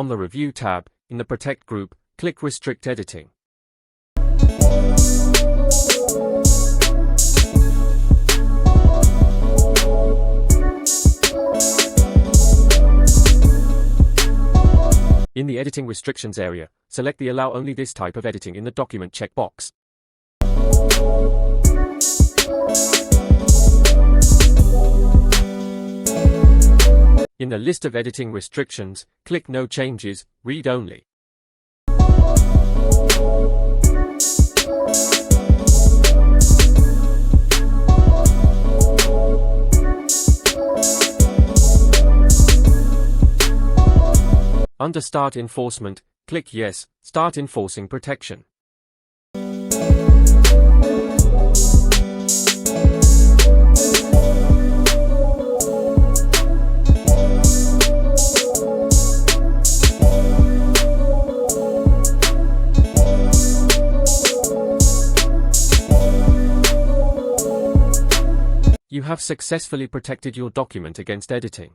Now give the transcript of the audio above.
On the Review tab, in the Protect group, click Restrict Editing. In the Editing Restrictions area, select the Allow only this type of editing in the document checkbox. In the list of editing restrictions, click No Changes, Read Only. Under Start Enforcement, click Yes, Start Enforcing Protection. You have successfully protected your document against editing.